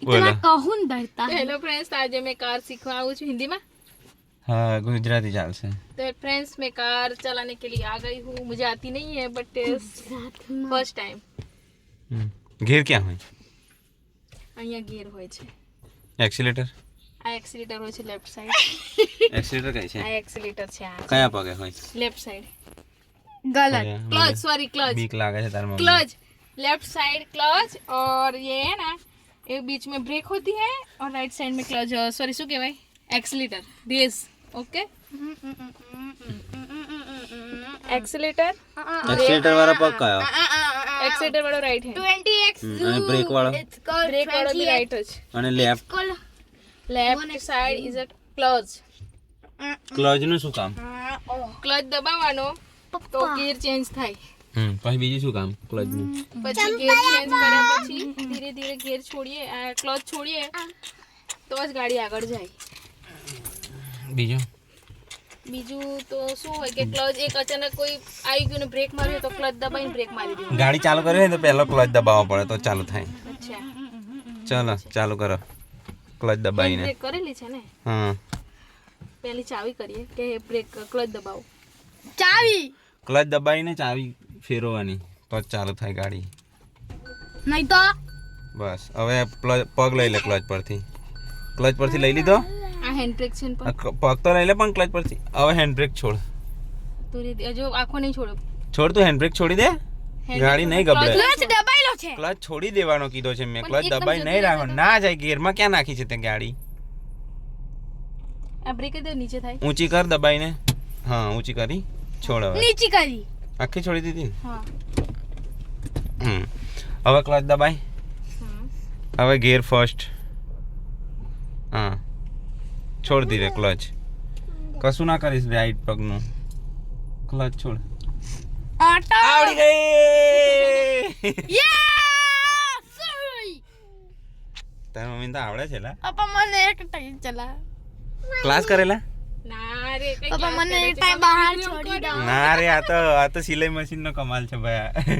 इतना कहून डरता है। हेलो फ्रेंड्स, आज मैं कार सीखवा आऊँ છું हिंदी में। हाँ गुजराती चाल से। तो फ्रेंड्स, मैं कार चलाने के लिए आ गई हूँ। मुझे आती नहीं है बट फर्स्ट टाइम। ગેર ક્યાં હોય? અહીંયા ગિયર હોય છે, એક્સિલેટર? આ એક્સિલેટર હોય છે લેફ્ટ સાઈડ। એક્સિલેટર કઈ છે? આ એક્સિલેટર છે, આ કયા પગે હોય? Left side. गलत। क्लच, सॉरी क्लच, બીક લાગે છે તાર mummy. Clutch left side clutch, और ये है ना, एक बीच में ब्रेक होती है और राइट साइड में क्लच, सॉरी शू कहवाय, accelerator, race. Okay, accelerator. Accelerator વાળો પગ કયો? एक्सीलेटर वाला राइट है, 20x અને બ્રેક વાળો? ब्रेक वाला भी राइट है। અને left? Left side is a clutch. Clutch નું શું કામ? ક્લચ દબાવવાનો તો ગિયર ચેન્જ થાય। પછી બીજું શું કામ ક્લચ નું? પછી ગિયર ચેન્જ કર્યા પછી ધીરે ધીરે ગિયર છોડીએ, આ ક્લચ છોડીએ તો જ ગાડી આગળ જાય। બીજું તો શું હોય કે ક્લચ એક અચાનક કોઈ આવી ગયું ને બ્રેક માર્યો તો ક્લચ દબાઈને બ્રેક મારી દેવું। ગાડી ચાલુ કરવી હોય તો પહેલો ક્લચ દબાવવો પડે તો ચાલુ થાય। અચ્છા, ચાલો ચાલુ કરો ક્લચ દબાઈને। બ્રેક કરેલી છે ને, હા પહેલી ચાવી કરીએ કે બ્રેક ક્લચ દબાવો। चाबी ક્લચ દબાઈને ચાવી ફેરવવાની તો જ ચાલુ થાય ગાડી। नहीं तो બસ હવે પગ લઈ લે ક્લચ પરથી લઈ લીધો। આ હેન્ડ બ્રેક છે ને, પણ પગ તો લઈ લે પણ ક્લચ પરથી હવે હેન્ડ બ્રેક છોડ। તું જો આંખો નહીં છોડો, છોડ તું હેન્ડ બ્રેક છોડી દે। ગાડી નહીં ગબડે। क्लच दबाइलो छे। ક્લચ છોડી દેવાનો કીધો છે મેં। પણ ક્લચ એકદમ દબાઈ જલ્દી નહીં રાખવાનો, ના જાય ગિયરમાં ક્યાં નાખી છે તે ગાડી? આ બ્રેક દે નીચે થાય। ઊંચી કર દબાઈને। હા ઊંચી કરી છોડ હવે। नीचे करी। આખી છોડી દીધી। હા, હવે ક્લચ દબાઈ। હા, હવે ગિયર ફર્સ્ટ। હા છોડ દીધે ક્લચ। કશું ના કરીશ રાઈટ પગનું। ક્લચ છોડ। ऑटो આવડી ગઈ। यस તારી મમ્મીને તો આવડે છે લા। पापा મને એક ટાઈમ ચલા। ક્લાસ કરેલા? ના રે કઈ पापा ક્લાસ મને કરે એક છે? ટાઈમ બહાર છોડી દો। ના રે આ તો સિલાઈ મશીનનો કમાલ છે ભાઈ।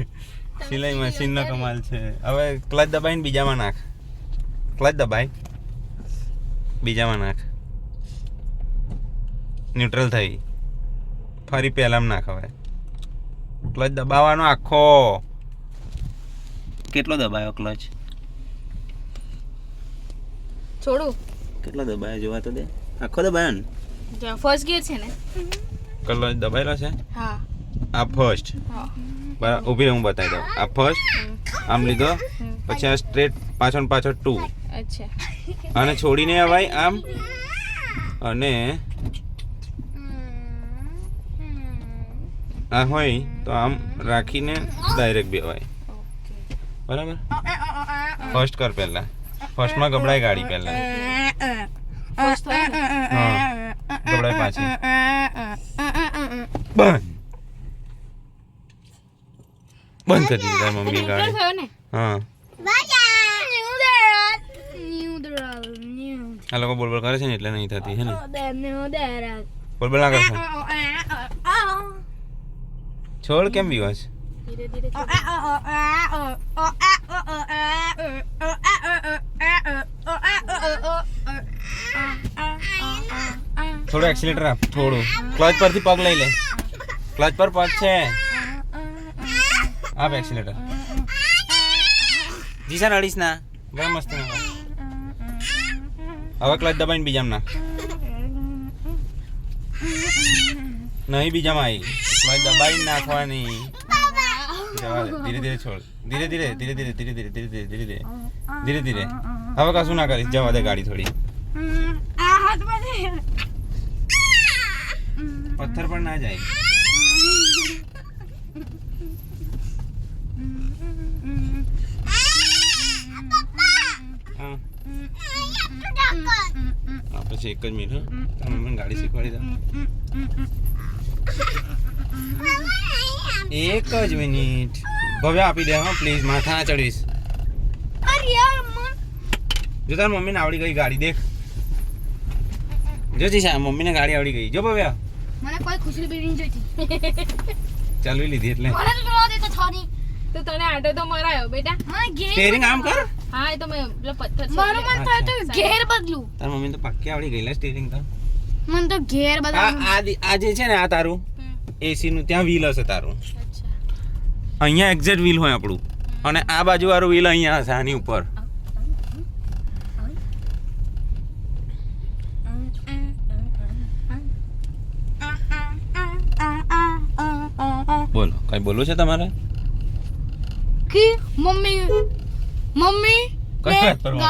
સિલાઈ મશીનનો કમાલ છે। હવે ક્લચ દબાઈને બીજામાં નાખ। ક્લચ દબાઈ બીજામાં નાખ। ન્યુટ્રલ થઈ ફરી પહેલામાં નાખ। હવે ક્લચ દબાવવાનો આખો। કેટલો દબાયો ક્લચ? છોડું કેટલો દબાયો જોવા તો દે। આખો દબાયો ને? જો ફર્સ્ટ ગિયર છે ને, ક્લચ દબાયેલો છે। હા આ ફર્સ્ટ હા, બરાબર ઊભી રહે હું બતાવી દઉં। આ ફર્સ્ટ આમ લીધો, પછી આ સ્ટ્રેટ પાછળ ને પાછળ 2 અચ્છા, અને છોડીને અવાય આમ, અને આ હોય તો આમ રાખીને ડાયરેક્ટ બેવાય। બરાબર? ફર્સ્ટ કર પહેલા। ફર્સ્ટમાં ગબડાય ગાડી પહેલા। ફર્સ્ટ થાય ને, હા ગબડાય પાછી। બંધ બંધ કરી દીધી તારી મમ્મી ન્યુટ્રલ ગાડી। થયો ને, હા न्यू આ લોકો બોલ બોલ કરે છે ને એટલે નહીં થતી હે ને। न्यू બોલ બોલ ના કરશે। છોડ કેમ બીવાસ? ધીરે ધીરે થોડું એક્સિલેટર આપ, થોડું ક્લચ પરથી પગ લઈ લે। ક્લચ પર પગ છે, આપ એક્સિલેટર। જીસા રડીશ ના બરાબર મસ્ત ના। હવે ક્લચ દબાઈને બીજામાં નાખ। નહીં બીજામાં આવી, ક્લચ દબાઈને નાખવાની। જવા દે, ધીરે ધીરે છોડ, ધીરે ધીરે ધીરે ધીરે ધીરે ધીરે ધીરે ધીરે ધીરે ધીરે ધીરે ધીરે। હવે કશું ના કરીશ, જવા દે ગાડી થોડી। પથ્થર પર ના જાય। હા પછી એક જ મિનિટ। હા તમે મને ગાડી શીખવાડી દો। એક જ મિનિટ ભવ્ય આપી દે હા પ્લીઝ, માથા ના ચડીશ। अरे यार मन જો તાર મમ્મીને આવડી ગઈ ગાડી દેખ। જો જીશા મમ્મીને ગાડી આવડી ગઈ। જો ભવ્ય મને કોઈ ખુશી બી નહીં જોઈતી। ચાલવી લીધી એટલે। મને તો જોવા દે તો થોડી તો તને આટો તો મરાયો બેટા। હા ગે સ્ટેરિંગ આમ કર। હા એ તો મેં પેલો પથ્થર છે મારું મન થાય તો ઘેર બદલું. તાર મમ્મી તો પાક્કી આવડી ગયેલા સ્ટીરિંગ તો મને તો ઘેર આ બદલવું. આ જે છે ને આ તારું એસી નું ત્યાં વ્હીલ હશે તારું અચ્છા અહીંયા એક્ઝેક્ટ વ્હીલ હોય આપણું અને આ બાજુ વાળું વ્હીલ અહીંયા હશે આની ઉપર બોલો કઈ બોલવું છે તમારે કે મમ્મી કઈ વાત કરવા